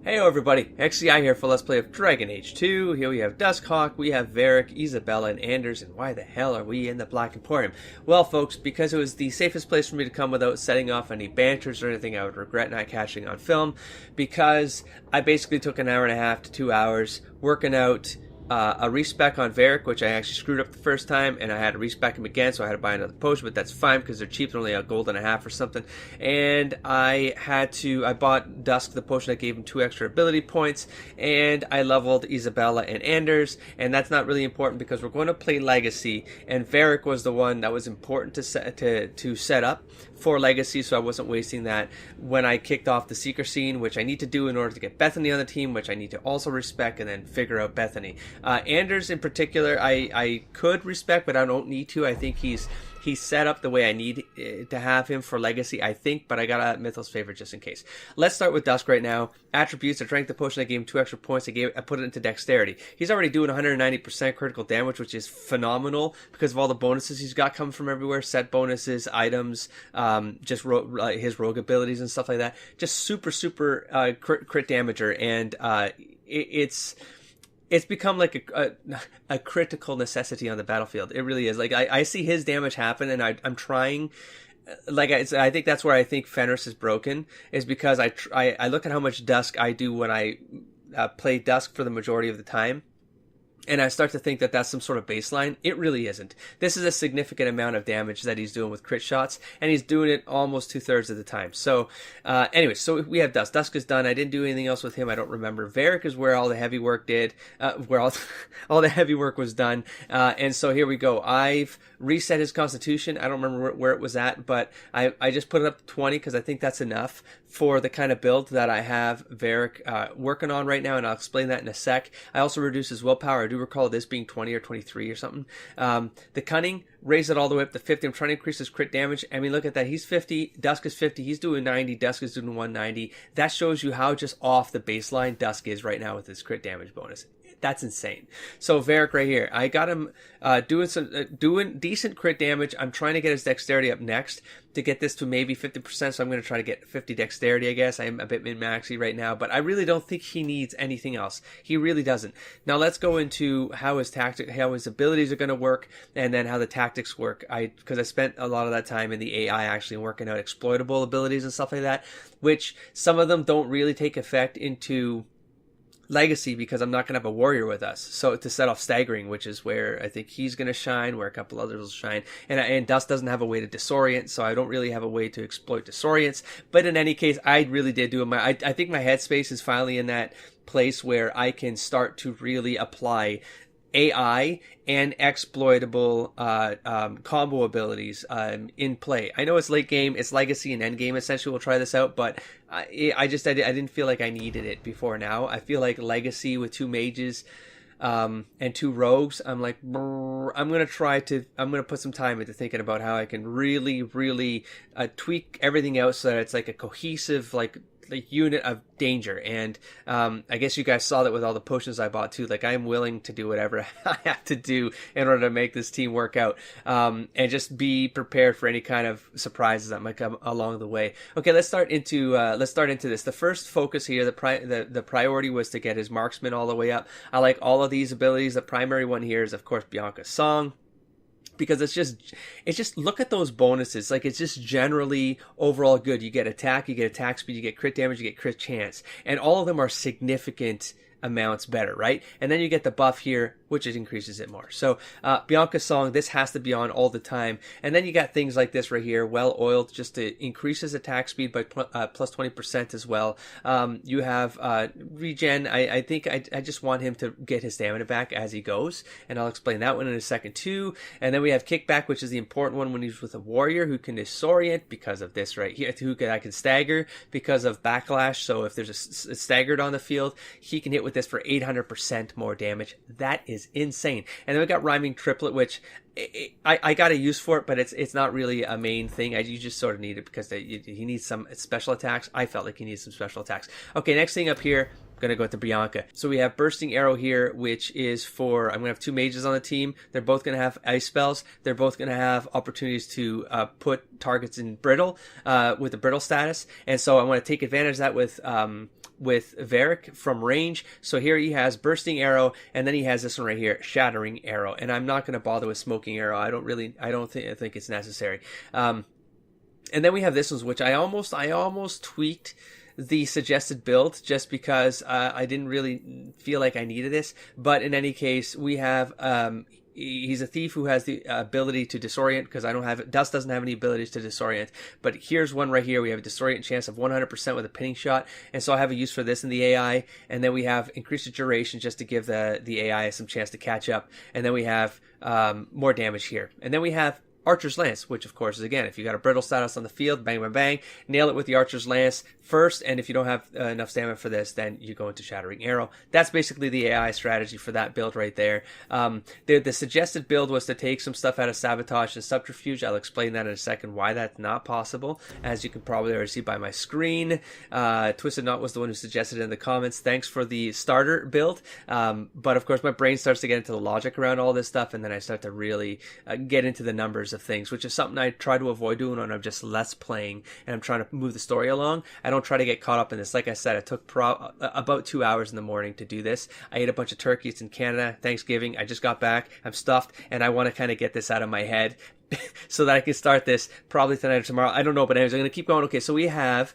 Hey everybody, XCI here for Let's Play of Dragon Age 2. Here we have Duskhawk, we have Varric, Isabella, and Anders, and why the hell are we in the Black Emporium? Well folks, because it was the safest place for me to come without setting off any banters or anything I would regret not catching on film, because I basically took an hour and a half to 2 hours working out a respec on Varric, which I actually screwed up the first time, and I had to respec him again, so I had to buy another potion, but that's fine because they're cheap. They're only a gold and a half or something. And I bought Dusk the potion that gave him 2 extra ability points, and I leveled Isabella and Anders, and that's not really important because we're going to play Legacy, and Varric was the one that was important to set up for Legacy, so I wasn't wasting that when I kicked off the Seeker scene, which I need to do in order to get Bethany on the team, which I need to also respec and then figure out Bethany. Anders in particular, I could respect, but I don't need to. I think he's set up the way I need to have him for Legacy, I think, but I got a Mythos favorite just in case. Let's start with Dusk right now. Attributes, I drank the potion, I gave him 2 extra points, I put it into Dexterity. He's already doing 190% critical damage, which is phenomenal because of all the bonuses he's got coming from everywhere, set bonuses, items, just his rogue abilities and stuff like that. Just super crit damager, and it's become like a critical necessity on the battlefield. It really is. Like I see his damage happen, and I'm trying. Like I think that's where I think Fenris is broken, is because I look at how much Dusk I do when I play Dusk for the majority of the time. And I start to think that that's some sort of baseline. It really isn't. This is a significant amount of damage that he's doing with crit shots, and he's doing it almost 2/3 of the time. So, anyway, so we have Dusk. Dusk is done. I didn't do anything else with him. I don't remember. Varric is where all the heavy work where all the heavy work was done. And so here we go. I've reset his constitution. I don't remember where it was at, but I just put it up to 20 because I think that's enough for the kind of build that I have Varric working on right now, and I'll explain that in a sec. I also reduced his willpower. I do recall this being 20 or 23 or something. The cunning, raise it all the way up to 50. I'm trying to increase his crit damage. I mean, look at that. He's 50. Dusk is 50. He's doing 90. Dusk is doing 190. That shows you how just off the baseline Dusk is right now with his crit damage bonus. That's insane. So Varric right here, I got him doing decent crit damage. I'm trying to get his dexterity up next to get this to maybe 50%. So I'm going to try to get 50 dexterity, I guess. I'm a bit min-maxy right now, but I really don't think he needs anything else. He really doesn't. Now let's go into how his abilities are going to work, and then how the tactics work. Because I spent a lot of that time in the AI actually working out exploitable abilities and stuff like that, which some of them don't really take effect into Legacy because I'm not going to have a warrior with us. So to set off staggering, which is where I think he's going to shine, where a couple others will shine. And Dust doesn't have a way to disorient, so I don't really have a way to exploit disorients. But in any case, I really did do it. I think my headspace is finally in that place where I can start to really apply AI and exploitable combo abilities in play. I know it's late game, it's Legacy and end game. Essentially, we'll try this out, but I didn't feel like I needed it before now. I feel like Legacy with 2 mages and 2 rogues, I'm like, I'm gonna put some time into thinking about how I can really tweak everything out so that it's like a cohesive unit of danger. And I guess you guys saw that with all the potions I bought too. Like, I'm willing to do whatever I have to do in order to make this team work out, and just be prepared for any kind of surprises that might come along the way. Okay, let's start into this. The first focus here, the priority was to get his marksman all the way up. I like all of these abilities. The primary one here is of course Bianca's Song, because it's just look at those bonuses. Like, it's just generally overall good. You get attack speed, you get crit damage, you get crit chance, and all of them are significant amounts better, right? And then you get the buff here, which it increases it more. So Bianca's Song, this has to be on all the time. And then you got things like this right here, Well Oiled, just to increase his attack speed by plus 20% as well. You have regen. I think I just want him to get his stamina back as he goes, and I'll explain that one in a second too. And then we have Kickback, which is the important one when he's with a warrior who can disorient because of this right here, I can stagger because of backlash. So if there's a staggered on the field, he can hit with this for 800% more damage. That is insane. And then we got Rhyming Triplet, which I got a use for it, but it's not really a main thing. You just sort of need it because he needs some special attacks. I felt like he needs some special attacks. Okay, next thing up here, going to go with the Bianca. So we have Bursting Arrow here, which is for, I'm going to have 2 mages on the team. They're both going to have ice spells. They're both going to have opportunities to put targets in brittle with the brittle status. And so I want to take advantage of that with Varric from range. So here he has Bursting Arrow, and then he has this one right here, Shattering Arrow. And I'm not going to bother with Smoking Arrow. I don't think it's necessary. And then we have this one, which I almost tweaked the suggested build just because I didn't really feel like I needed this. But in any case, we have he's a thief who has the ability to disorient, because I don't have it. Dust doesn't have any abilities to disorient. But here's one right here. We have a disorient chance of 100% with a pinning shot, and so I have a use for this in the AI. And then we have increased the duration just to give the AI some chance to catch up. And then we have more damage here. And then we have Archer's Lance, which of course is, again, if you got a brittle status on the field, bang, bang, bang, nail it with the Archer's Lance first, and if you don't have enough stamina for this, then you go into Shattering Arrow. That's basically the AI strategy for that build right there. The suggested build was to take some stuff out of Sabotage and Subterfuge. I'll explain that in a second, why that's not possible, as you can probably already see by my screen. Twisted Knot was the one who suggested it in the comments. Thanks for the starter build. But of course, my brain starts to get into the logic around all this stuff, and then I start to really get into the numbers of things, which is something I try to avoid doing when I'm just less playing and I'm trying to move the story along. I don't try to get caught up in this. Like I said, it took about 2 hours in the morning to do this. I ate a bunch of turkey. It's in Canada, Thanksgiving. I just got back. I'm stuffed, and I want to kind of get this out of my head so that I can start this probably tonight or tomorrow. I don't know, but anyways, I'm going to keep going. Okay, so we have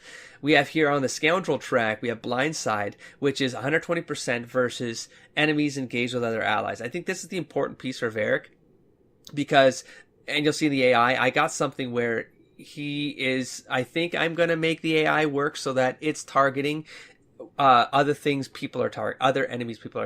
here on the Scoundrel track, we have Blindside, which is 120% versus enemies engaged with other allies. I think this is the important piece for Varric, because, and you'll see in the AI, I got something where he is, I think I'm going to make the AI work so that it's targeting other enemies people are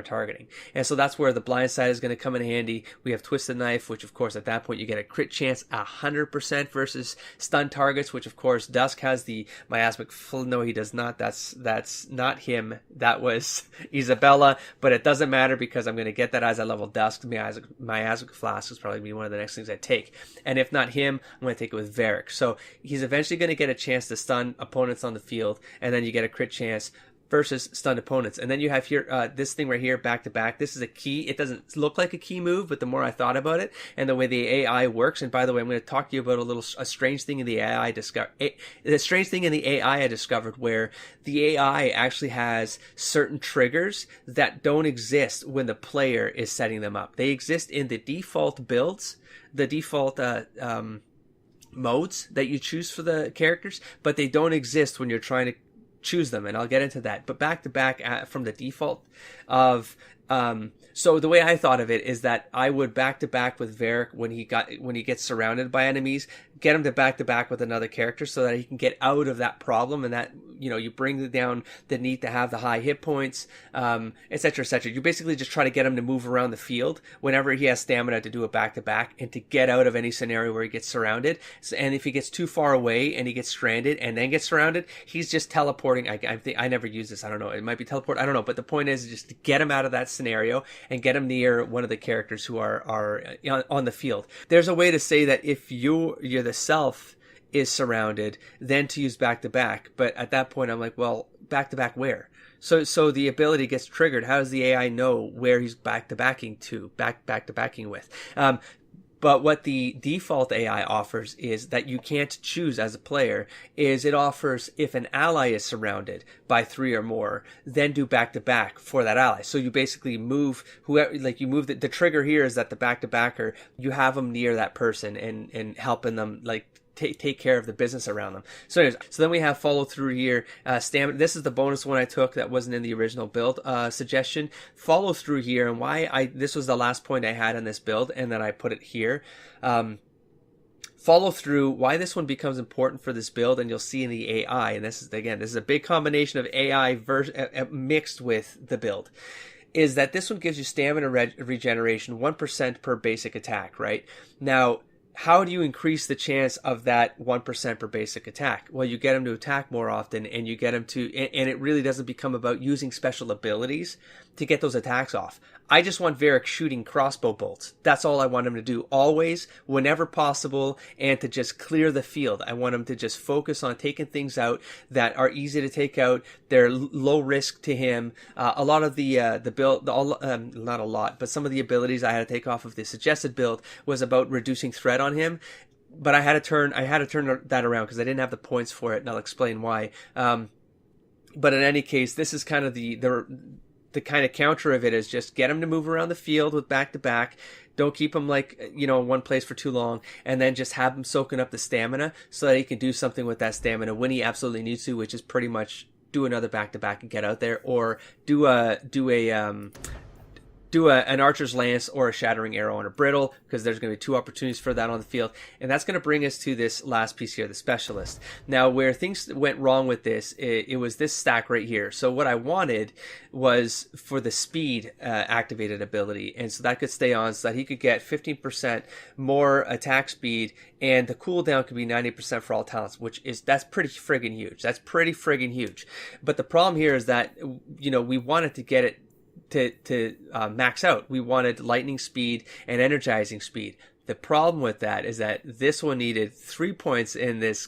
targeting. And so that's where the blind side is going to come in handy. We have Twisted Knife, which of course at that point you get a crit chance 100% versus stun targets, which of course Dusk has the miasmic no, he does not. That's not him. That was Isabella, but it doesn't matter because I'm going to get that as I level Dusk. Miasmic Flask is probably going to be one of the next things I take. And if not him, I'm going to take it with Varric. So he's eventually going to get a chance to stun opponents on the field, and then you get a crit chance versus stunned opponents. And then you have here this thing right here, back to back. This is a key. It doesn't look like a key move, but the more I thought about it and the way the AI works, and by the way, I'm going to talk to you about a strange thing in the AI the strange thing in the AI I discovered, where the AI actually has certain triggers that don't exist when the player is setting them up. They exist in the default builds, the default modes that you choose for the characters, but they don't exist when you're trying to choose them, and I'll get into that. But back to back from the default of so the way I thought of it is that I would back to back with Varric when he gets surrounded by enemies, get him to back with another character so that he can get out of that problem, and that, you know, you bring down the need to have the high hit points, etc., etc. You basically just try to get him to move around the field whenever he has stamina to do a back to back, and to get out of any scenario where he gets surrounded. And if he gets too far away and he gets stranded and then gets surrounded, he's just teleporting. I never use this. I don't know. It might be teleport. I don't know. But the point is just to get him out of that scenario and get him near one of the characters who are on the field. There's a way to say that if you're the self is surrounded, then to use back to back. But at that point, I'm like, well, back to back where? So the ability gets triggered. How does the AI know where he's back to backing with? But what the default AI offers is that you can't choose as a player. Is it offers if an ally is surrounded by 3 or more, then do back to back for that ally. So you basically move whoever, like you move the trigger here is that the back to backer, you have them near that person and helping them like take care of the business around them. So anyways, so then we have follow through here. Stamina. This is the bonus one I took that wasn't in the original build suggestion. Follow through here, and why this was the last point I had in this build, and then I put it here. Follow through, why this one becomes important for this build, and you'll see in the AI, and this is a big combination of AI mixed with the build, is that this one gives you stamina regeneration 1% per basic attack, right? Now, how do you increase the chance of that 1% per basic attack? Well, you get him to attack more often, and you get him to, and it really doesn't become about using special abilities to get those attacks off. I just want Varric shooting crossbow bolts. That's all I want him to do, always, whenever possible, and to just clear the field. I want him to just focus on taking things out that are easy to take out. They're low risk to him. A lot of the build, not a lot, but some of the abilities I had to take off of the suggested build was about reducing threat on him. But I had to turn that around because I didn't have the points for it, and I'll explain why. But in any case, this is kind of the kind of counter of it is just get him to move around the field with back-to-back. Don't keep him in one place for too long, and then just have him soaking up the stamina so that he can do something with that stamina when he absolutely needs to, which is pretty much do another back-to-back and get out there, or do an archer's lance or a shattering arrow on a brittle, because there's going to be 2 opportunities for that on the field. And that's going to bring us to this last piece here, the specialist. Now, where things went wrong with this, it was this stack right here. So what I wanted was for the speed activated ability, and so that could stay on so that he could get 15% more attack speed, and the cooldown could be 90% for all talents, that's pretty friggin' huge. That's pretty friggin' huge. But the problem here is that, we wanted to get it to max out. We wanted lightning speed and energizing speed. The problem with that is that this one needed 3 points in this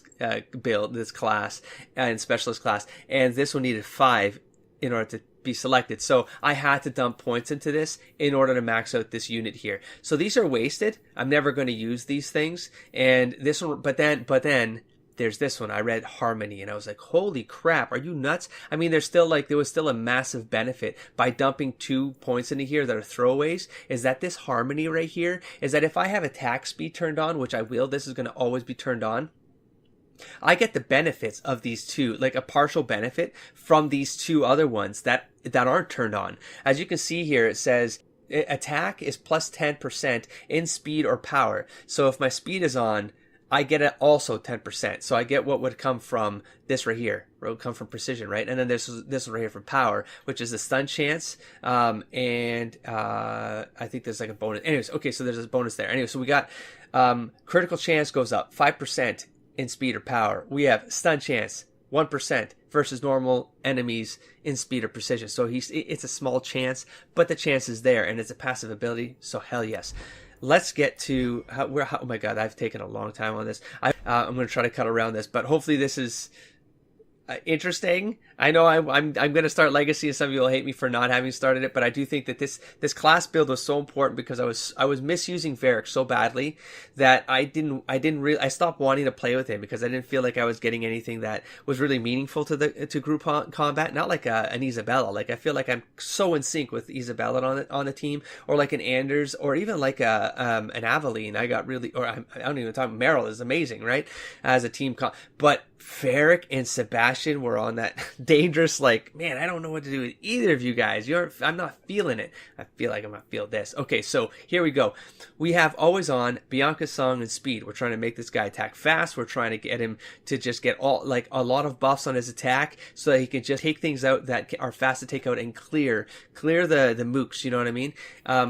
build, this class, and specialist class, and this one needed 5 in order to be selected. So I had to dump points into this in order to max out this unit here. So these are wasted. I'm never going to use these things. And this one, but then there's this one. I read Harmony and I was like, holy crap, are you nuts? I mean, there was still a massive benefit by dumping 2 points into here that are throwaways, is that this Harmony right here is that if I have attack speed turned on, which I will, this is going to always be turned on, I get the benefits of these 2, like a partial benefit from these 2 other ones that aren't turned on. As you can see here, it says attack is plus 10% in speed or power. So if my speed is on, I get it also 10%. So I get what would come from this right here. It would come from precision, right? And then this one right here from power, which is the stun chance. And I think there's like a bonus. Anyways, okay, so there's a bonus there. Anyway, so we got critical chance goes up 5% in speed or power. We have stun chance 1% versus normal enemies in speed or precision. So it's a small chance, but the chance is there, and it's a passive ability. So hell yes. Let's get to oh my god, I've taken a long time on this. I'm going to try to cut around this, but hopefully this is interesting. I know I'm going to start Legacy, and some of you will hate me for not having started it, but I do think that this class build was so important because I was misusing Varric so badly that I stopped wanting to play with him because I didn't feel like I was getting anything that was really meaningful to group combat. Not like an Isabella. Like I feel like I'm so in sync with Isabella on the team, or like an Anders, or even like an Aveline. I don't even talk. Meryl is amazing, right? As a team but Varric and Sebastian were on that dangerous, like, man, I don't know what to do with either of you guys. I'm not feeling it. I feel like I'm going to feel this. Okay, so here we go. We have Always On, Bianca's Song, and Speed. We're trying to make this guy attack fast. We're trying to get him to just get a lot of buffs on his attack so that he can just take things out that are fast to take out and clear the mooks, you know what I mean?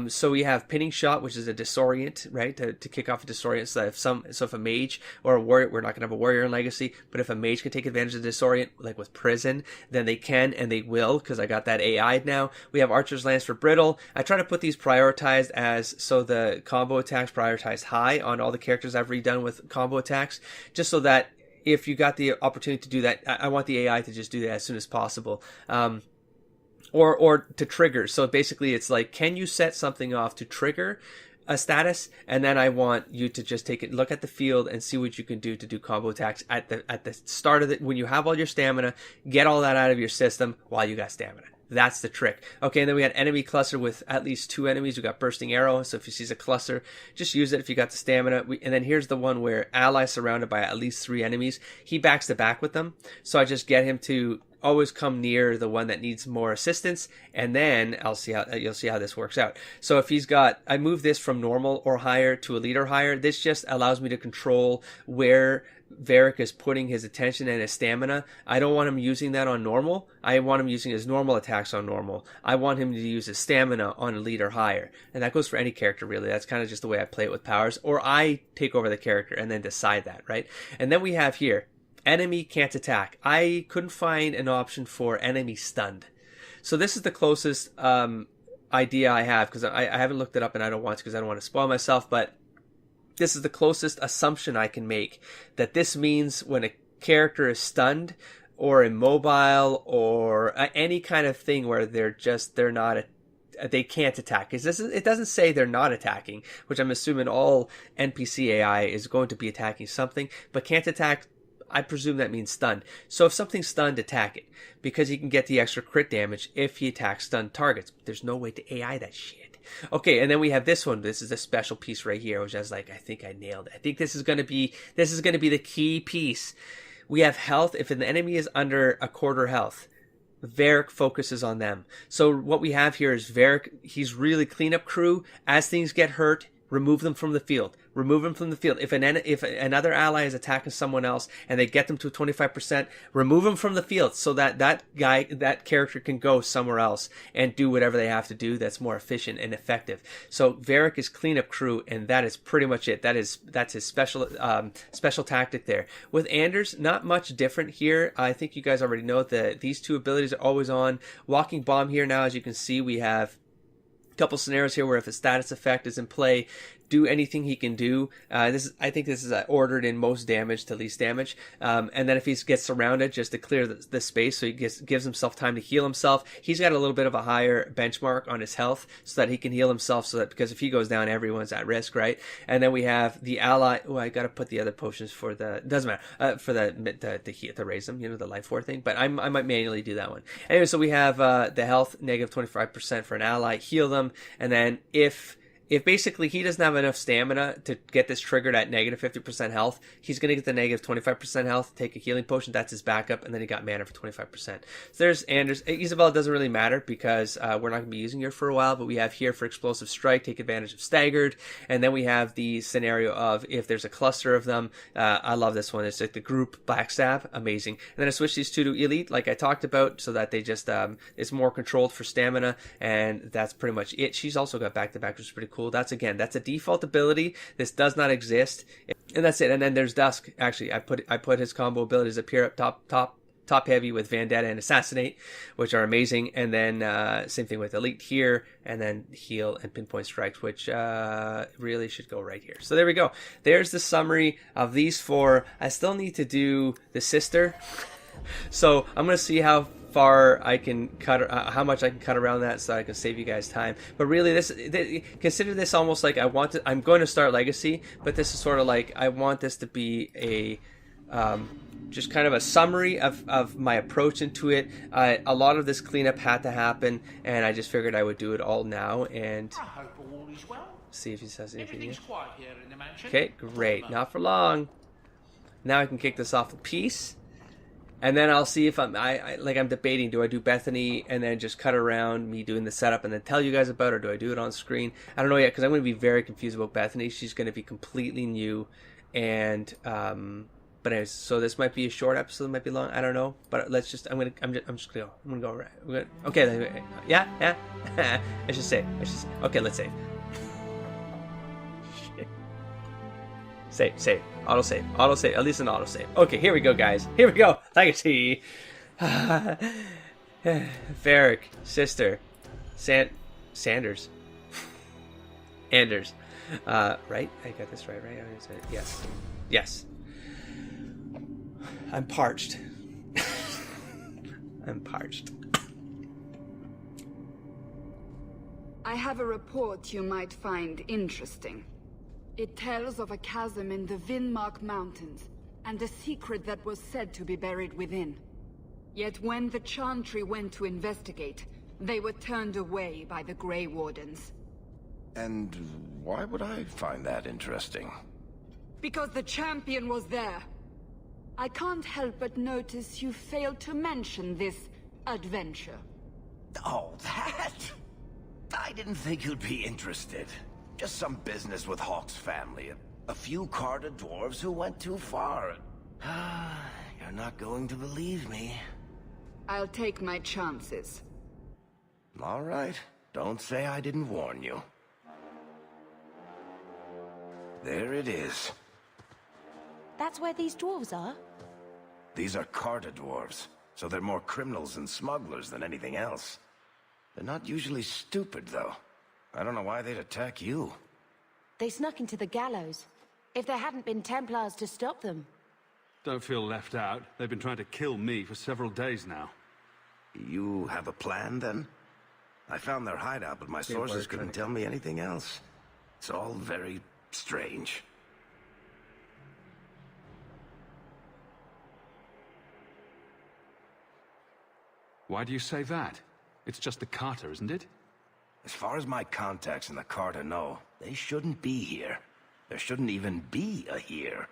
So we have Pinning Shot, which is a disorient, right? To kick off a disorient. So if a mage or a warrior, we're not going to have a warrior in Legacy, but if a mage can take advantage of the disorient, like with Prison, then they can and they will, because I got that AI now. We have Archer's Lance for Brittle. I try to put these prioritized so the combo attacks prioritized high on all the characters I've redone with combo attacks, just so that if you got the opportunity to do that, I want the AI to just do that as soon as possible. Or to trigger. So basically it's like, can you set something off to trigger a status, and then I want you to just look at the field and see what you can do to do combo attacks at the start of it. When you have all your stamina, get all that out of your system while you got stamina. That's the trick. Okay, and then we had enemy cluster with at least 2 enemies. We got bursting arrow, so if you see a cluster, just use it if you got the stamina. And then here's the one where ally surrounded by at least 3 enemies. He backs to back with them, so I just get him to always come near the one that needs more assistance, and then you'll see how this works out. So if I move this from normal or higher to elite or higher, this just allows me to control where Varric is putting his attention and his stamina, I don't want him using that on normal. I want him using his normal attacks on normal. I want him to use his stamina on elite or higher. And that goes for any character, really. That's kind of just the way I play it with powers. Or I take over the character and then decide that, right? And then we have here, enemy can't attack. I couldn't find an option for enemy stunned. So this is the closest idea I have, because I haven't looked it up and I don't want to because I don't want to spoil myself, but this is the closest assumption I can make, that this means when a character is stunned or immobile or any kind of thing where they can't attack. It doesn't say they're not attacking, which I'm assuming all NPC AI is going to be attacking something, but can't attack, I presume that means stunned. So if something's stunned, attack it, because he can get the extra crit damage if he attacks stunned targets. There's no way to AI that shit. Okay, and then we have this one. This is a special piece right here, which I was like, I think I nailed it. I think this is going to be the key piece. We have health. If an enemy is under a quarter health, Varric focuses on them. So what we have here is Varric, he's really cleanup crew. As things get hurt, remove them from the field. Remove them from the field. If another ally is attacking someone else and they get them to 25%, remove them from the field so that character can go somewhere else and do whatever they have to do that's more efficient and effective. So Varric is cleanup crew, and that is pretty much it. That's his special tactic there. With Anders, not much different here. I think you guys already know that these two abilities are always on. Walking bomb here now, as you can see, we have a couple scenarios here where if a status effect is in play, do anything he can do. I think this is ordered in most damage to least damage. And then if he gets surrounded, just to clear the space, so he gives himself time to heal himself. He's got a little bit of a higher benchmark on his health so that he can heal himself, so that, because if he goes down, everyone's at risk, right? And then we have the ally. Oh, I got to put the other potions for the, doesn't matter, for the raise them, the life force thing, but I might manually do that one. Anyway, so we have the health, negative 25% for an ally, heal them, and then if basically he doesn't have enough stamina to get this triggered at negative 50% health, he's going to get the negative 25% health, take a healing potion, that's his backup, and then he got mana for 25%. So there's Anders. Isabel doesn't really matter because we're not going to be using her for a while, but we have here for explosive strike, take advantage of staggered, and then we have the scenario of if there's a cluster of them. I love this one. It's like the group backstab, amazing. And then I switch these two to elite, like I talked about, so that they just it's more controlled for stamina, and that's pretty much it. She's also got back-to-back, which is pretty cool. That's a default ability. This does not exist, and that's it. And then there's Dusk. Actually, I put his combo abilities up here, up top heavy with Vendetta and Assassinate, which are amazing. And then same thing with Elite here, and then Heal and Pinpoint Strikes, which really should go right here. So there we go. There's the summary of these four. I still need to do the sister, so I'm gonna see how far I can cut, how much I can cut around that so I can save you guys time. But really, consider this almost like I'm going to start Legacy, but this is sort of like I want this to be a just kind of a summary of my approach into it. A lot of this cleanup had to happen, and I just figured I would do it all now and I hope all is well. See if he says anything. Everything's quiet here in the mansion. Okay, great. Not for long. Now I can kick this off with peace. And then I'll see if I'm debating, do I do Bethany and then just cut around me doing the setup and then tell you guys about it, or do I do it on screen? I don't know yet, because I'm going to be very confused about Bethany. She's going to be completely new, and but anyways, so this might be a short episode, it might be long, I don't know. But let's just, I'm just gonna go right. Okay, yeah. I should save. Okay, let's save. Save. Autosave. At least an autosave. Okay, here we go, guys. Here we go. Legacy. Varric. Sister. Sanders. Anders. Right? I got this right? Yes. I'm parched. I have a report you might find interesting. It tells of a chasm in the Vinmark Mountains, and a secret that was said to be buried within. Yet when the Chantry went to investigate, they were turned away by the Grey Wardens. And why would I find that interesting? Because the champion was there. I can't help but notice you failed to mention this adventure. Oh, that? I didn't think you'd be interested. Just some business with Hawk's family. A few carded dwarves who went too far. You're not going to believe me. I'll take my chances. All right. Don't say I didn't warn you. There it is. That's where these dwarves are? These are Carta dwarves, so they're more criminals and smugglers than anything else. They're not usually stupid, though. I don't know why they'd attack you. They snuck into the gallows. If there hadn't been Templars to stop them. Don't feel left out. They've been trying to kill me for several days now. You have a plan, then? I found their hideout, but my sources couldn't tell me anything else. It's all very strange. Why do you say that? It's just the Carter, isn't it? As far as my contacts in the Carta know, they shouldn't be here. There shouldn't even be a here.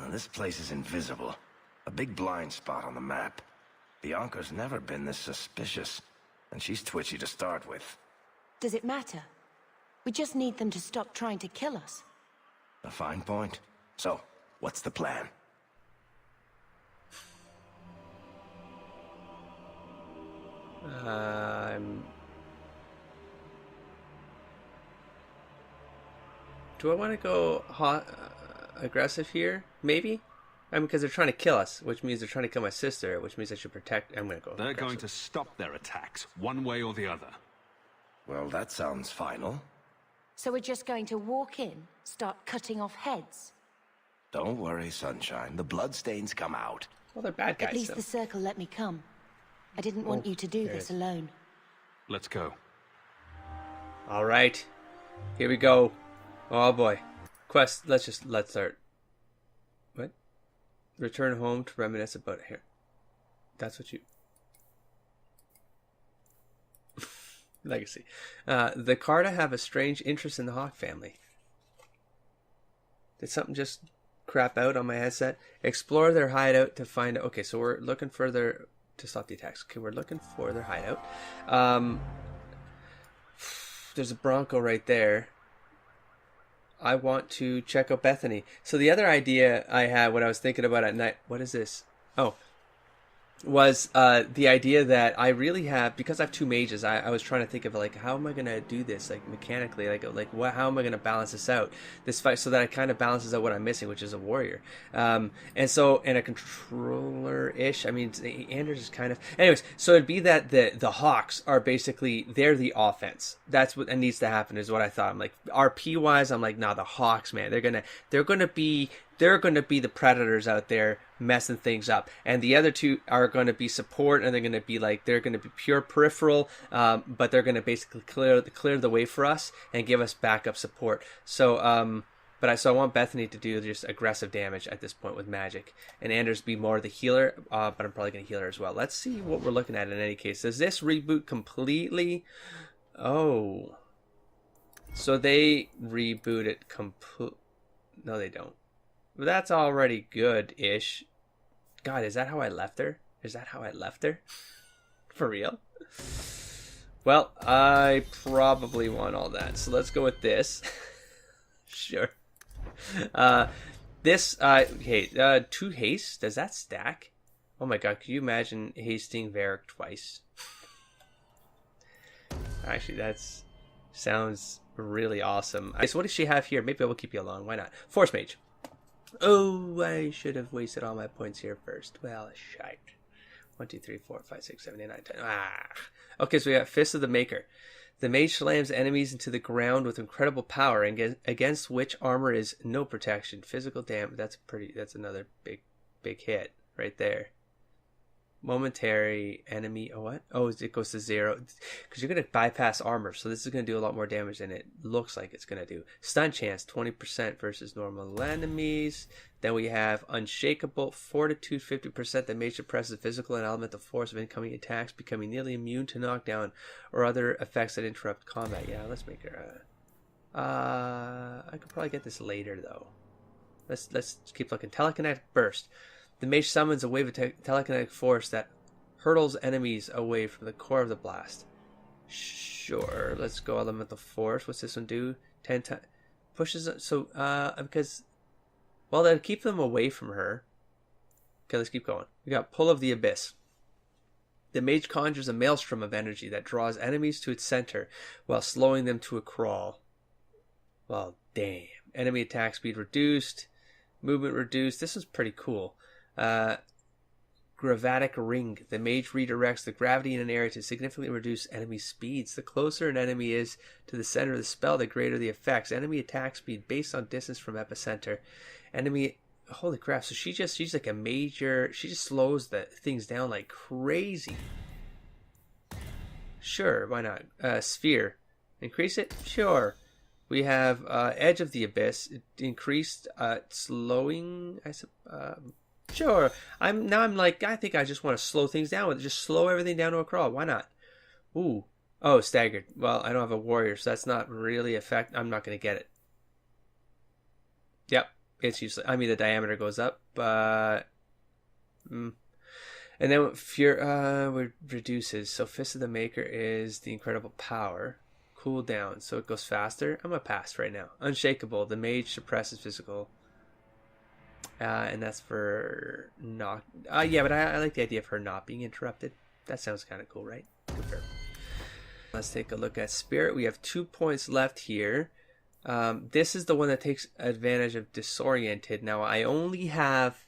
This place is invisible. A big blind spot on the map. Bianca's never been this suspicious, and she's twitchy to start with. Does it matter? We just need them to stop trying to kill us. A fine point. So, what's the plan? Do I want to go aggressive here? Maybe? I mean, because they're trying to kill us, which means they're trying to kill my sister, which means I should protect... I'm going to go They're aggressive. going to stop their attacks, one way or the other. Well, that sounds final. So we're just going to walk in, start cutting off heads? Don't worry, Sunshine. The bloodstains come out. Well, they're bad guys, At least so. the Circle let me come. I didn't want you to do there this it is. alone. Let's go. All right. Here we go. Oh, boy. Quest, let's start. What? Return home to reminisce about it. Here. That's what you... Legacy. The Carta have a strange interest in the Hawk family. Did something just crap out on my headset? Explore their hideout to find out. Okay, so we're looking for their... To stop the attacks. Okay, we're looking for their hideout. There's a Bronco right there. I want to check out Bethany. So the other idea I had when I was thinking about at night... What is this? Oh. Was the idea that I really have... Because I have two mages, I was trying to think of, like, how am I going to do this, like, mechanically? How am I going to balance this out? This fight, so that it kind of balances out what I'm missing, which is a warrior. And a controller-ish. I mean, Anders is kind of... Anyways, so it'd be that the Hawks are basically... They're the offense. That's what needs to happen, is what I thought. I'm like, RP-wise, I'm like, nah, the Hawks, man. They're gonna be the predators out there messing things up, and the other two are going to be support, and they're going to be pure peripheral, but they're going to basically clear the way for us and give us backup support. So I want Bethany to do just aggressive damage at this point with magic, and Anders be more the healer, but I'm probably going to heal her as well. Let's see what we're looking at in any case. Does this reboot completely? Oh, so they reboot it complete? No, they don't. But that's already good-ish. God, is that how I left her? For real? Well, I probably want all that. So let's go with this. Sure. Two haste? Does that stack? Oh my god, could you imagine hasting Varric twice? Actually, that sounds really awesome. So what does she have here? Maybe I will keep you along. Why not? Force Mage. Oh, I should have wasted all my points here first. Well, shite. 1, 2, 3, 4, 5, 6, 7, 8, 9, 10. Okay, so we got Fist of the Maker. The mage slams enemies into the ground with incredible power, against which armor is no protection. Physical damage. That's another big hit right there. Momentary enemy. Oh, what? Oh, it goes to 0 because you're going to bypass armor, so this is going to do a lot more damage than it looks like it's going to do. Stun chance 20% versus normal enemies. Then we have unshakable fortitude 50%. The mage suppresses physical and elemental force of incoming attacks, becoming nearly immune to knockdown or other effects that interrupt combat. Yeah, let's make her. I could probably get this later though. Let's keep looking. Telekinetic burst. The mage summons a wave of telekinetic force that hurtles enemies away from the core of the blast. Sure, let's go elemental force. What's this one do? 10 times. Pushes... So, because... Well, that'll keep them away from her. Okay, let's keep going. We got Pull of the Abyss. The mage conjures a maelstrom of energy that draws enemies to its center while slowing them to a crawl. Well, damn. Enemy attack speed reduced. Movement reduced. This is pretty cool. Gravatic Ring. The mage redirects the gravity in an area to significantly reduce enemy speeds. The closer an enemy is to the center of the spell, the greater the effects. Enemy attack speed based on distance from epicenter. Enemy... Holy crap. So she's like a major... She just slows the things down like crazy. Sure, why not? Sphere. Increase it? Sure. We have Edge of the Abyss. It increased slowing... Sure. I'm like, I think I just want to slow things down with it. Just slow everything down to a crawl. Why not? Ooh. Oh, staggered. Well, I don't have a warrior, so that's not really I'm not going to get it. Yep. It's useless. I mean, the diameter goes up, but... And then Fear reduces. So Fist of the Maker is the incredible power. Cool down. So it goes faster. I'm going to pass right now. Unshakable. The mage suppresses physical... and that's for not... yeah, but I like the idea of her not being interrupted. That sounds kind of cool, right? Good for her. Let's take a look at Spirit. We have 2 points left here. This is the one that takes advantage of Disoriented. Now, I only have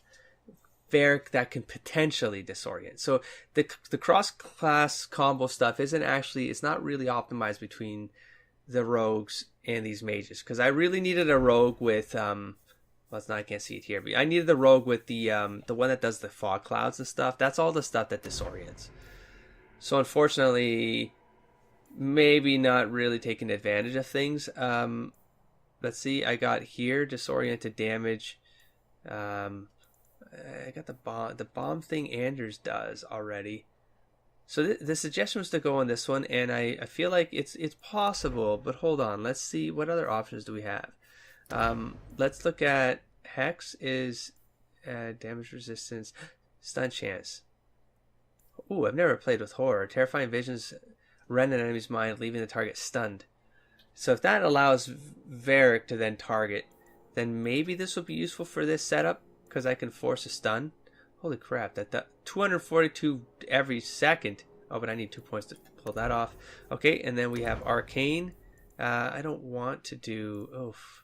Varric that can potentially disorient. So the cross-class combo stuff isn't actually... It's not really optimized between the rogues and these mages. Because I really needed a rogue with... Well, it's not, I can't see it here, but I needed the rogue with the one that does the fog clouds and stuff. That's all the stuff that disorients. So unfortunately, maybe not really taking advantage of things. Let's see, I got here disoriented damage. I got the bomb thing Anders does already. So the suggestion was to go on this one, and I feel like it's possible. But hold on, let's see what other options do we have. Let's look at Hex is damage resistance, stun chance. Ooh, I've never played with horror. Terrifying visions rend an enemy's mind, leaving the target stunned. So if that allows Varric to then target, then maybe this will be useful for this setup because I can force a stun. Holy crap! That 242 every second. Oh, but I need 2 points to pull that off. Okay, and then we have Arcane. I don't want to do... Oof.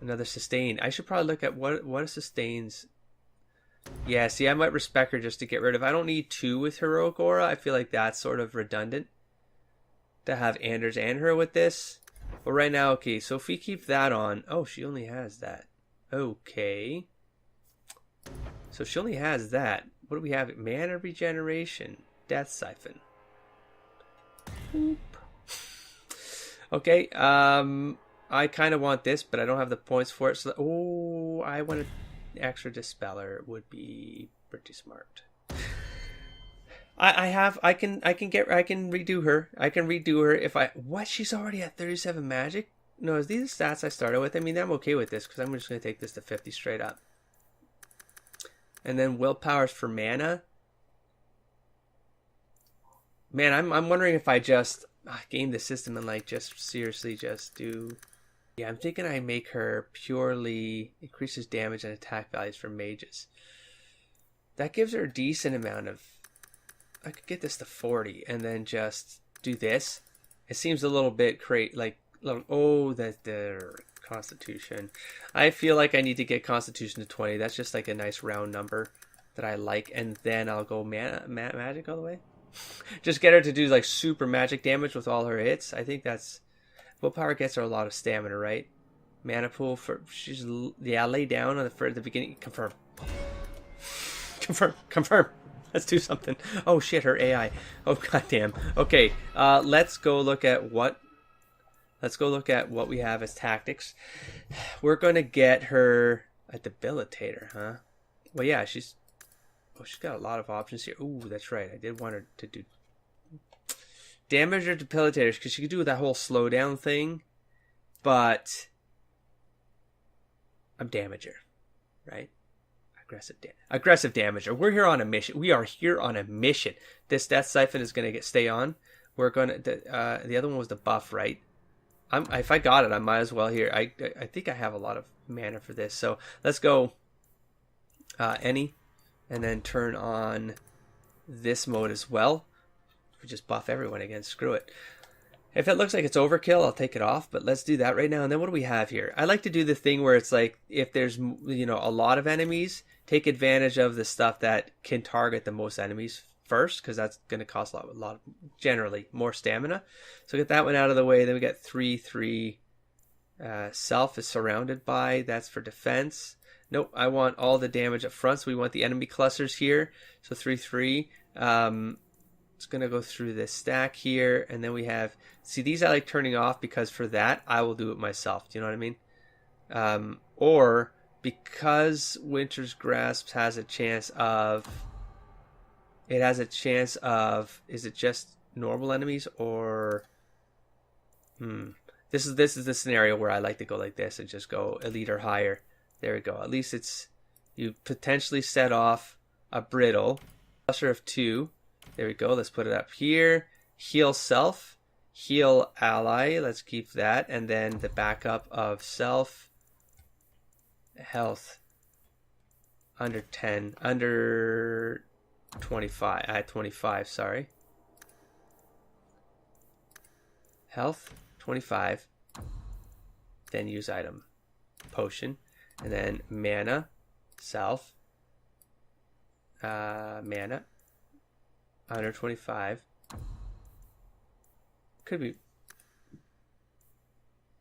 Another sustain. I should probably look at what sustains. Yeah, see, I might respec her just to get rid of. I don't need 2 with Heroic Aura. I feel like that's sort of redundant to have Anders and her with this. But right now, okay, so if we keep that on... Oh, she only has that. Okay. So she only has that. What do we have? Mana Regeneration. Death Siphon. Boop. Okay, I kind of want this, but I don't have the points for it. So, oh, I want an extra Dispeller. Would be pretty smart. I can redo her. I can redo her if I... What? She's already at 37 magic? No, is these the stats I started with? I mean, I'm okay with this because I'm just going to take this to 50 straight up. And then willpower's for mana. Man, I'm wondering if I just game the system and like just seriously just do... Yeah, I'm thinking I make her purely increases damage and attack values for mages. That gives her a decent amount of... I could get this to 40 and then just do this. It seems a little bit the Constitution. I feel like I need to get Constitution to 20. That's just like a nice round number that I like. And then I'll go magic all the way. Just get her to do like super magic damage with all her hits. I think that's... Willpower gets her a lot of stamina, right? Mana pool for... She's... Yeah, lay down on the beginning. Confirm. Confirm. Let's do something. Oh shit, her AI. Oh goddamn. Okay, let's go look at what we have as tactics. We're gonna get her a debilitator, huh? Well, yeah, she's got a lot of options here. Ooh, that's right. I did want her to do damage or debilitators because she could do that whole slowdown thing, but I'm damager, right? Aggressive damager. We're here on a mission. We are here on a mission. This Death Siphon is going to stay on. We're going to... the other one was the buff, right? If I got it, I might as well here. I think I have a lot of mana for this. So let's go any. and then turn on this mode as well. We just buff everyone again. Screw it. If it looks like it's overkill, I'll take it off, but let's do that right now. And then what do we have here? I like to do the thing where it's like, if there's, you know, a lot of enemies, take advantage of the stuff that can target the most enemies first, because that's going to cost a lot, generally, more stamina. So get that one out of the way. Then we got 3-3. Self is surrounded by. That's for defense. Nope, I want all the damage up front, so we want the enemy clusters here. So 3-3. It's going to go through this stack here, and then we have... See, these I like turning off because for that, I will do it myself. Do you know what I mean? Or, because Winter's Grasp has a chance of... It has a chance of... Is it just normal enemies, or... This is the scenario where I like to go like this and just go elite or higher. There we go. At least it's... You potentially set off a brittle. Cluster of 2. There we go. Let's put it up here. Heal self. Heal ally. Let's keep that. And then the backup of self. Health. Under 10. Under 25. I had 25, sorry. Health. 25. Then use item. Potion. And then mana. Self. Mana. 125. Could be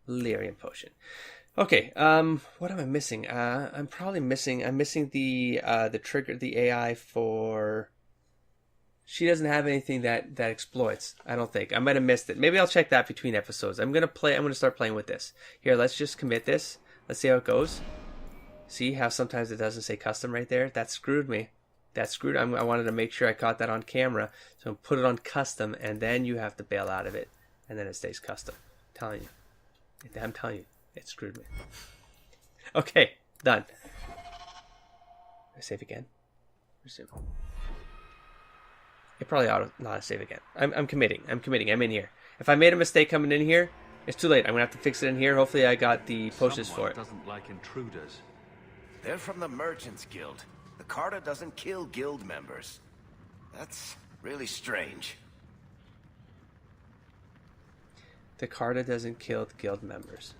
Lyrium potion. Okay, what am I missing? I'm missing the trigger, the AI for... She doesn't have anything that exploits, I don't think. I might have missed it. Maybe I'll check that between episodes. I'm gonna start playing with this. Here, let's just commit this. Let's see how it goes. See how sometimes it doesn't say custom right there? That screwed me. I wanted to make sure I caught that on camera, so put it on custom, and then you have to bail out of it, and then it stays custom. I'm telling you, it screwed me. Okay, done. Save again. Resume. It probably ought to not save again. I'm committing. I'm in here. If I made a mistake coming in here, it's too late. I'm gonna have to fix it in here. Hopefully, I got the potions for it. Doesn't like intruders. They're from the Merchants Guild. The Carta doesn't kill guild members. That's really strange. The Carta doesn't kill the guild members.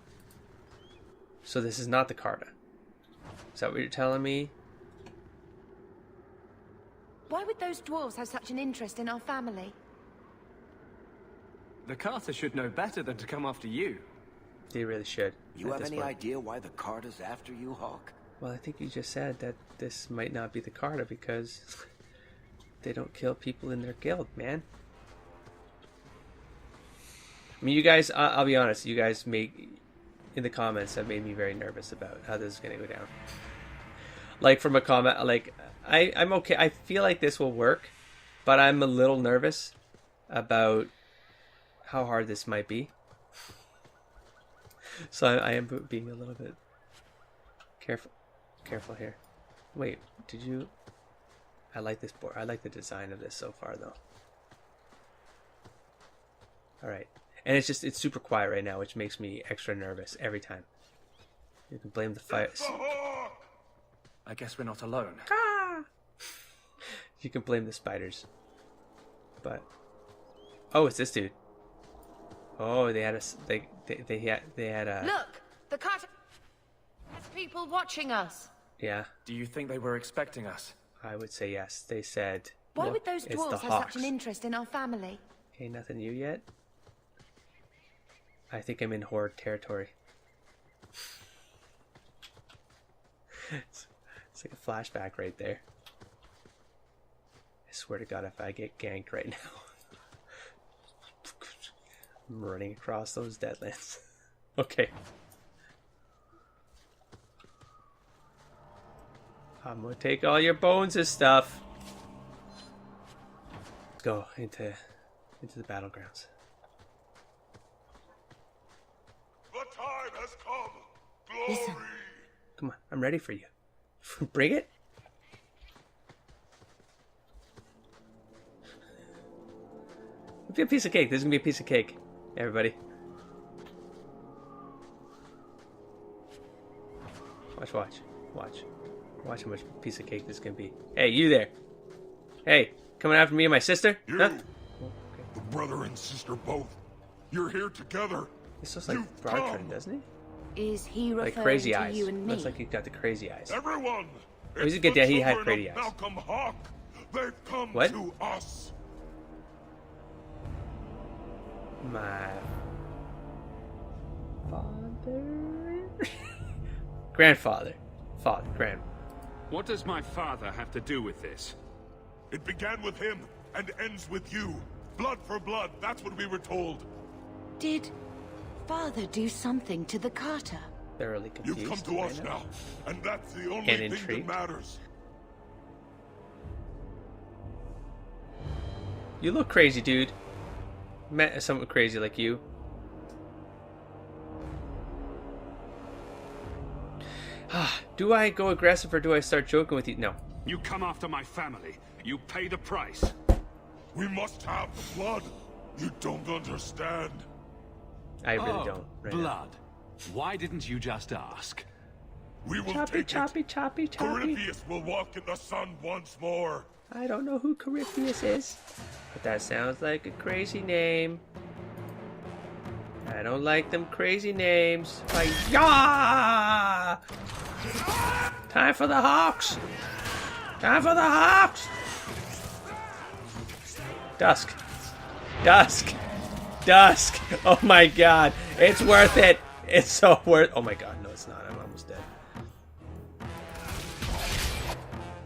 So this is not the Carta. Is that what you're telling me? Why would those dwarves have such an interest in our family? The Carter should know better than to come after you. They really should. You have any idea why the Carta's after you, Hawk? Well, I think you just said that this might not be the Carta because they don't kill people in their guild, man. I mean, you guys, I'll be honest, you guys in the comments have made me very nervous about how this is going to go down. Like, from a comment, like, I'm okay. I feel like this will work, but I'm a little nervous about how hard this might be. So I am being a little bit careful here. Wait, did you... I like this board. I like the design of this so far, though. Alright. And it's super quiet right now, which makes me extra nervous every time. You can blame the fire... I guess we're not alone. You can blame the spiders. But... Oh, it's this dude. Oh, they had a... They had a... Look! The Carter has people watching us. Yeah. Do you think they were expecting us? I would say yes. They said... Why would those it's dwarves the have Hawks. such an interest in our family? Ain't nothing new yet. I think I'm in horde territory. It's like a flashback right there. I swear to God, if I get ganked right now, I'm running across those deadlands. Okay. I'm gonna take all your bones and stuff. Let's go into the battlegrounds. The time has come. Glory. Listen. Come on, I'm ready for you. Bring it. It'll be a piece of cake. This is gonna be a piece of cake, everybody. Watch. Watch how much piece of cake this can be. Hey, you there. Hey, coming after me and my sister? You, huh? the brother and sister both. You're here together. This looks like You've Bartrand, come. doesn't he? Is he Like referring crazy to eyes. you and me? Looks like he's got the crazy eyes. Everyone. Oh, he's it's a good the dad. He had children crazy of eyes. Malcolm Hawk. They've come What? to us. My father? Grandfather. Grand. What does my father have to do with this? It began with him and ends with you. Blood for blood, that's what we were told. Did Father do something to the Carter? Thoroughly confused. You've come to right us now. now, and that's the only And thing intrigued. that matters. You look crazy, dude. Met someone crazy like you. Do I go aggressive or do I start joking with you? No. You come after my family. You pay the price. We must have the blood. You don't understand. I really don't. Right now. Blood. Why didn't you just ask? We will Choppy, take choppy, it. choppy, choppy. Corypheus will walk in the sun once more. I don't know who Corypheus is, but that sounds like a crazy name. I don't like them crazy names. Hi-ya! Time for the Hawks! Time for the Hawks! Dusk. Dusk. Dusk. Oh my god. It's worth it. It's so worth. Oh my god. No, it's not. I'm almost dead.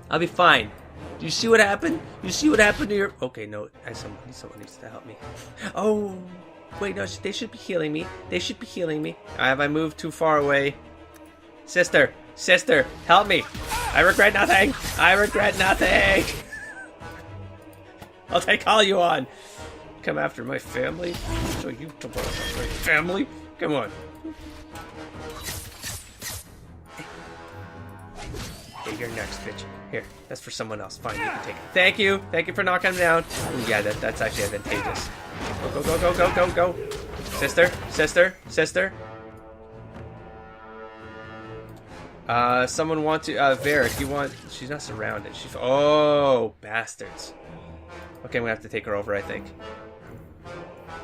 I'll be fine. Do you see what happened? You see what happened to your... Okay, no. Someone needs to help me. Oh. Wait, no. They should be healing me. They should be healing me. Have I moved too far away? Sister. Sister. Help me. I regret nothing. I regret nothing. I'll take all you on. Come after my family? So you talk about my family? Come on. Hey, you're next, bitch. Here, that's for someone else. Fine, you can take it. Thank you. Thank you for knocking him down. Ooh, yeah, that's actually advantageous. Go, go, go, go, go, go, go. Sister, sister, sister. Someone want to... Varric, you want... She's not surrounded. She's... Oh, bastards. Okay, I'm gonna have to take her over, I think.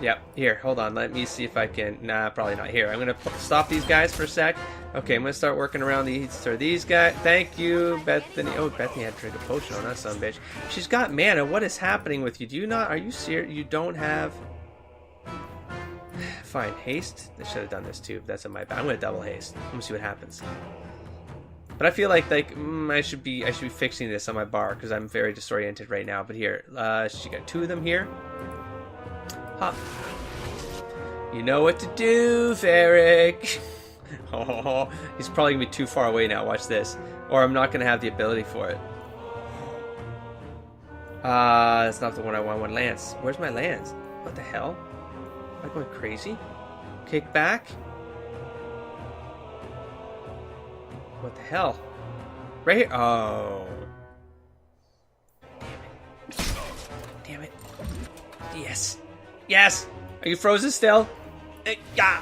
Yep, here, hold on. Let me see if I can... Nah, probably not. Here, I'm gonna stop these guys for a sec. Okay, I'm gonna start working around these guys. Thank you, Bethany. Oh, Bethany had to drink a potion on that son bitch. She's got mana. What is happening with you? Do you not... Are you serious? You don't have... Fine, haste? I should have done this too. That's in my bad. I'm gonna double haste. I'm gonna see what happens. But I feel like I should be fixing this on my bar because I'm very disoriented right now. But here, she got two of them here. Hop. You know what to do, Varric. Oh, he's probably gonna be too far away now. Watch this, or I'm not gonna have the ability for it. That's not the one I want. I want Lance. Where's my Lance? What the hell? Am I going crazy? Kick back. What the hell? Right here. Oh. Damn it. Damn it. Yes. Yes. Are you frozen still? Yeah.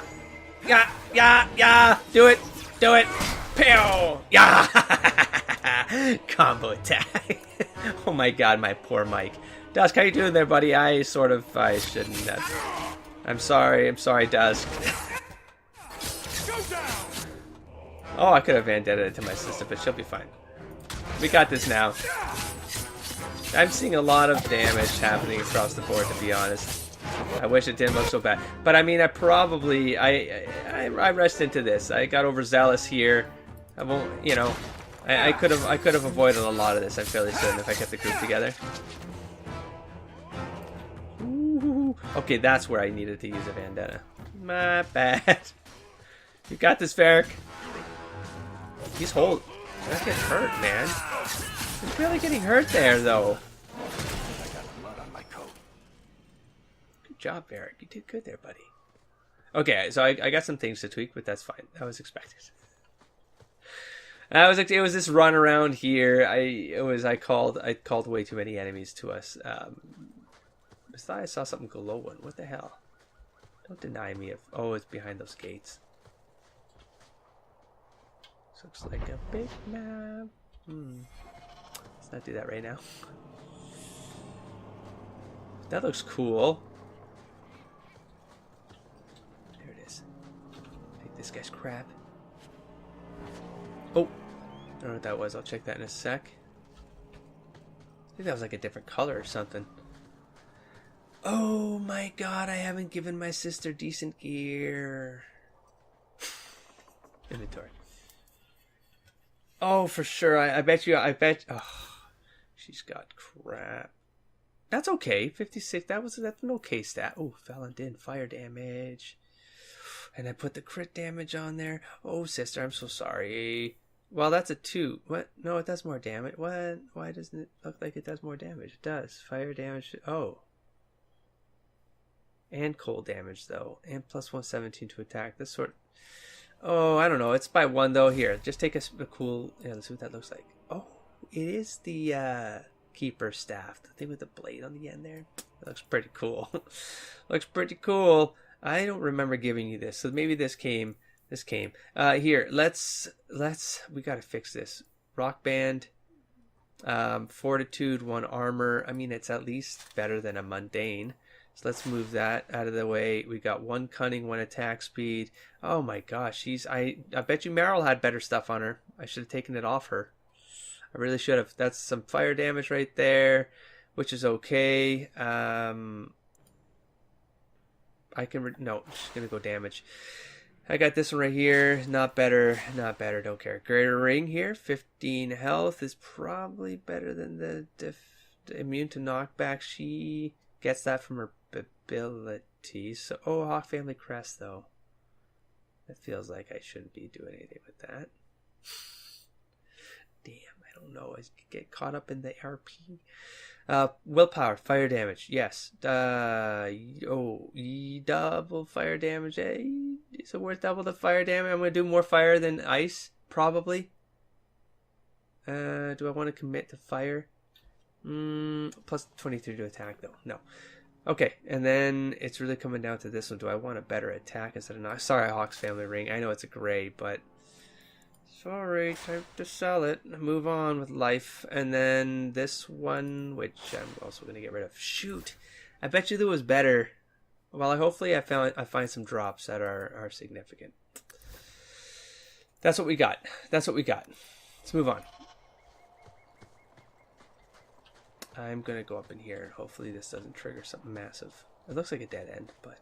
Yeah. Yeah. Yeah. Do it. Do it. Pew. Yeah. Combo attack. Oh my god, my poor Mike. Dusk, how you doing there, buddy? I shouldn't have. I'm sorry, Dusk. Oh, I could have Vendetta it to my sister, but she'll be fine. We got this now. I'm seeing a lot of damage happening across the board, to be honest. I wish it didn't look so bad. But I mean, I rushed into this. I got overzealous here. I won't, you know, I could have avoided a lot of this. I'm fairly certain if I kept the group together. Ooh. Okay, that's where I needed to use a Vendetta. My bad. You got this, Varric. He's holding. That gets hurt, man. He's really getting hurt there, though. I got blood on my coat. Good job, Varric. You did good there, buddy. Okay, so I got some things to tweak, but that's fine. That was expected. It was this run around here. I called way too many enemies to us. I thought I saw something glow one. What the hell? Don't deny me. Oh, it's behind those gates. Looks like a big map. Let's not do that right now. That looks cool. There it is. Take this guy's crap. Oh! I don't know what that was. I'll check that in a sec. I think that was like a different color or something. Oh my god, I haven't given my sister decent gear. Inventory. Oh, for sure. I bet you. Oh, she's got crap. That's okay. 56. That's an okay stat. Oh, Valentin, fire damage. And I put the crit damage on there. Oh, sister, I'm so sorry. Well, that's a 2. What? No, it does more damage. What? Why doesn't it look like it does more damage? It does. Fire damage. Oh. And cold damage, though. And plus 117 to attack. This sort. Oh, I don't know. It's by 1, though. Here, just take a cool... Yeah, let's see what that looks like. Oh, it is the Keeper Staff. The thing with the blade on the end there. That looks pretty cool. Looks pretty cool. I don't remember giving you this. So maybe this came... Here, let's... We gotta fix this. Rock Band. Fortitude, 1 armor. I mean, it's at least better than a mundane. So let's move that out of the way. We got 1 cunning, 1 attack speed. Oh my gosh, I bet you Meryl had better stuff on her. I should have taken it off her. I really should have. That's some fire damage right there, which is okay. I can no, she's gonna go damage. I got this one right here. Not better. Not better. Don't care. Greater Ring here. 15 health is probably better than the immune to knockback. She gets that from her abilities. So, oh, Hawk Family Crest, though. That feels like I shouldn't be doing anything with that. Damn, I don't know. I get caught up in the RP. Willpower, fire damage. Yes. Double fire damage. Is it worth double the fire damage? I'm going to do more fire than ice, probably. Do I want to commit to fire? Plus 23 to attack, though. No. Okay, and then it's really coming down to this one. Do I want a better attack instead of not? Sorry, Hawk's Family Ring. I know it's a gray, but sorry, time to sell it. Move on with life. And then this one, which I'm also going to get rid of. Shoot, I bet you there was better. Well, hopefully I find some drops that are significant. That's what we got. That's what we got. Let's move on. I'm going to go up in here. Hopefully this doesn't trigger something massive. It looks like a dead end, but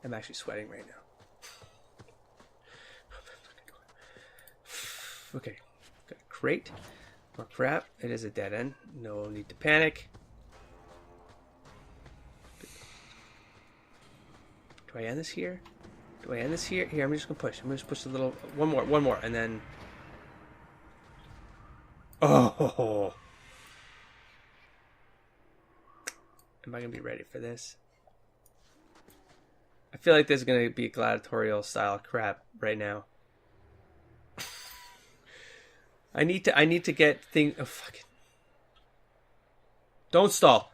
I'm actually sweating right now. Okay. Got a crate. More crap. It is a dead end. No need to panic. Do I end this here? Do I end this here? Here, I'm just going to push. I'm going to push a little... One more, and then... Oh! Am I going to be ready for this? I feel like there's going to be gladiatorial style crap right now. I need to get things... Oh, fuck it. Don't stall.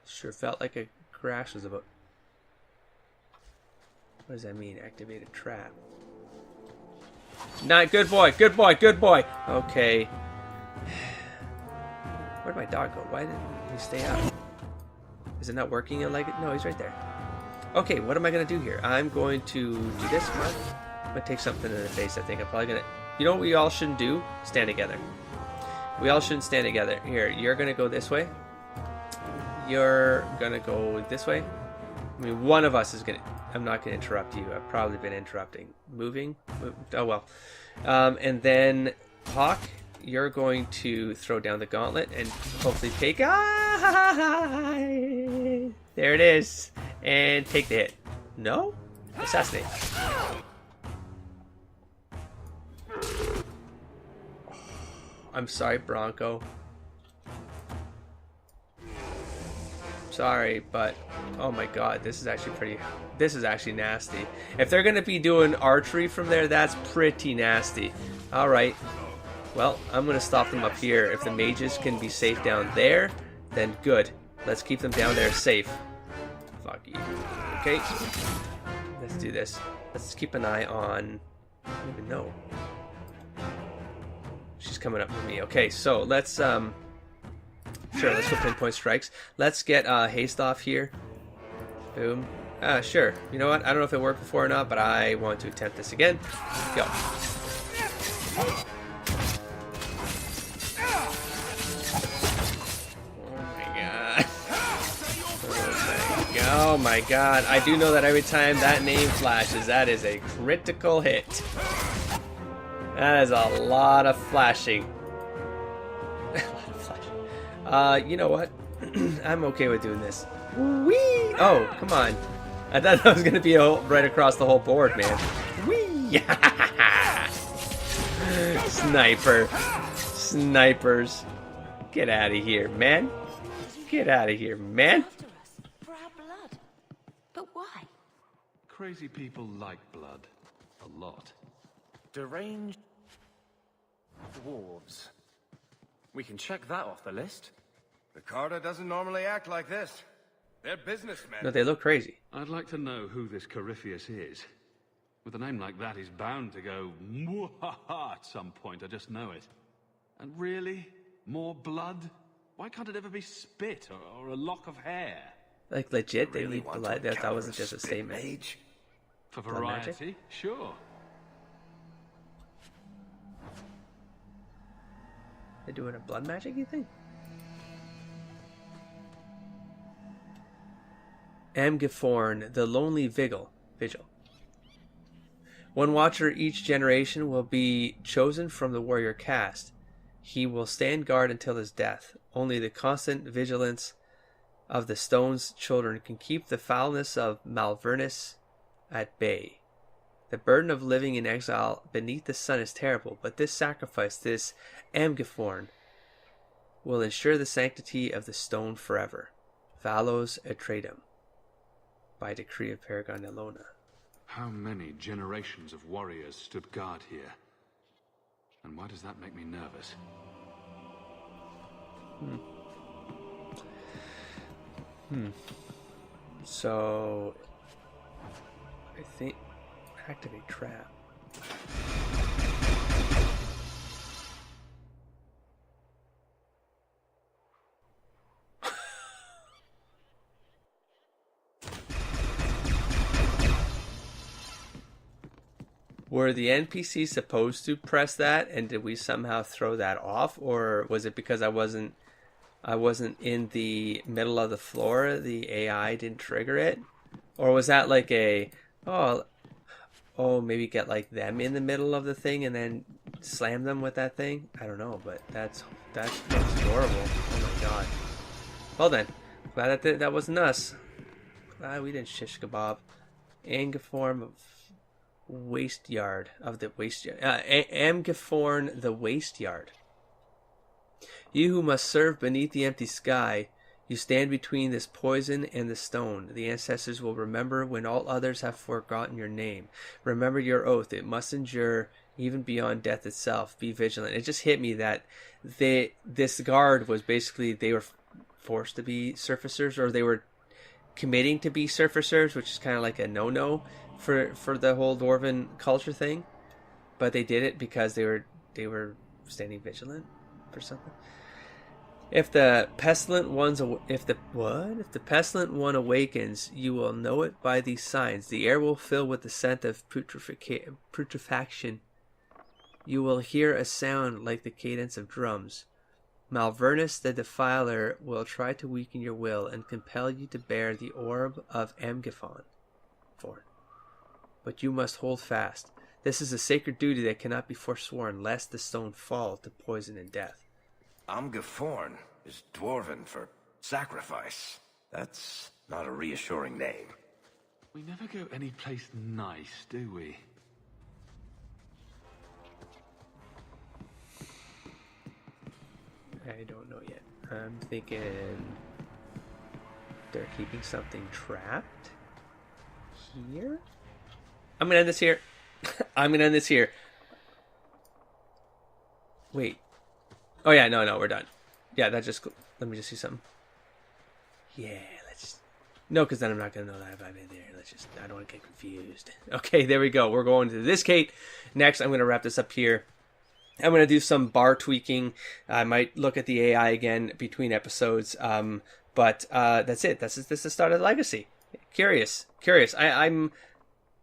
Sure felt like a crash was about... What does that mean? Activated trap. Not good boy, good boy, good boy. Okay. Where'd my dog go? Why didn't he stay up? Is it not working? Like it? No, he's right there. Okay, what am I gonna do here? I'm going to do this. I'm gonna take something in the face. I think I'm probably gonna. You know what we all shouldn't do? Stand together. We all shouldn't stand together. Here, you're gonna go this way. You're gonna go this way. I mean, one of us is gonna... I'm not gonna interrupt you. I've probably been interrupting. Moving? Oh, well. And then, Hawk, you're going to throw down the gauntlet and hopefully take... There it is. And take the hit. No? Assassinate. I'm sorry, Bronco. Sorry, but oh my god, this is actually nasty. If they're gonna be doing archery from there, that's pretty nasty. Alright, well, I'm gonna stop them up here. If the mages can be safe down there, then good. Let's keep them down there safe. Fuck you. Okay, let's do this. Let's keep an eye on I don't even know. She's coming up with me. Okay, so let's sure, let's go pinpoint strikes. Let's get haste off here. Boom. Sure. You know what? I don't know if it worked before or not, but I want to attempt this again. Go. Oh my god, I do know that every time that name flashes, that is a critical hit. That is a lot of flashing. A lot of flashing. You know what? I'm okay with doing this. Whee! Oh, come on. I thought that was going to be right across the whole board, man. Whee! Sniper. Snipers. Get out of here, man. Get out of here, man. Crazy people like blood. A lot. Deranged dwarves. We can check that off the list. The Carter doesn't normally act like this. They're businessmen. No, they look crazy. I'd like to know who this Corypheus is. With a name like that, he's bound to go mwahaha at some point. I just know it. And really? More blood? Why can't it ever be spit or a lock of hair? Like, legit, they Really need want blood. to That wasn't encounter just a spit statement. mage? For Blood variety? magic? Sure. They're doing a blood magic, you think? Amgiforn, the lonely vigil. One watcher each generation will be chosen from the warrior caste. He will stand guard until his death. Only the constant vigilance of the stone's children can keep the foulness of Malvernus at bay. The burden of living in exile beneath the sun is terrible, but this sacrifice, this Amgiforn, will ensure the sanctity of the stone forever. Valos Atreidum, by decree of Paragon Elona. How many generations of warriors stood guard here? And why does that make me nervous? So, I think activate trap. Were the NPCs supposed to press that, and did we somehow throw that off, or was it because I wasn't in the middle of the floor, the AI didn't trigger it? Or was that like a maybe get like them in the middle of the thing and then slam them with that thing? I don't know, but that's horrible. Oh my god. Well then, glad that wasn't us. Glad we didn't shish kebab. Amgiforn of waste yard of the waste yard. Amgiforn the waste yard. You who must serve beneath the empty sky, you stand between this poison and the stone. The ancestors will remember when all others have forgotten your name. Remember your oath. It must endure even beyond death itself. Be vigilant. It just hit me that this guard was basically, they were forced to be surfacers, or they were committing to be surfacers, which is kind of like a no-no for the whole dwarven culture thing. But they did it because they were standing vigilant for something. If the pestilent one awakens, you will know it by these signs. The air will fill with the scent of putrefaction. You will hear a sound like the cadence of drums. Malvernus the Defiler will try to weaken your will and compel you to bear the orb of Amgiforn. But you must hold fast. This is a sacred duty that cannot be forsworn, lest the stone fall to poison and death. Amgiforn is dwarven for sacrifice. That's not a reassuring name. We never go any place nice, do we? I don't know yet. I'm thinking they're keeping something trapped here. I'm gonna end this here. I'm gonna end this here. Wait. Oh yeah, no, we're done. Yeah, that just. Let me just see something. Yeah, let's. No, because then I'm not going to know that I've been there. I don't want to get confused. Okay, there we go. We're going to this gate. Next, I'm going to wrap this up here. I'm going to do some bar tweaking. I might look at the AI again between episodes. But that's it. This is the start of the Legacy. Curious.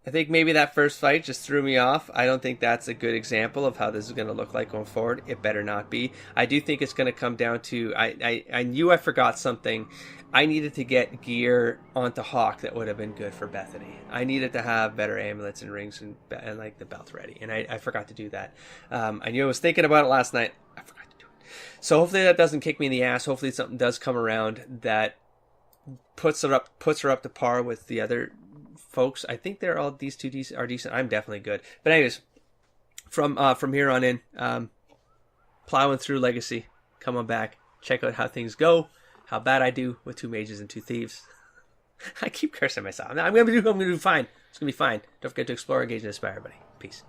I think maybe that first fight just threw me off. I don't think that's a good example of how this is going to look like going forward. It better not be. I do think it's going to come down to, I knew I forgot something. I needed to get gear onto Hawk that would have been good for Bethany. I needed to have better amulets and rings and like the belt ready. And I forgot to do that. I knew I was thinking about it last night. I forgot to do it. So hopefully that doesn't kick me in the ass. Hopefully something does come around that puts her up to par with the other folks. I think they're all, these two are decent. I'm definitely good. But anyways, from here on in, plowing through Legacy. Come on back. Check out how things go. How bad I do with 2 mages and 2 thieves. I keep cursing myself. I'm gonna do fine. It's gonna be fine. Don't forget to explore, engage, and inspire, everybody. Peace.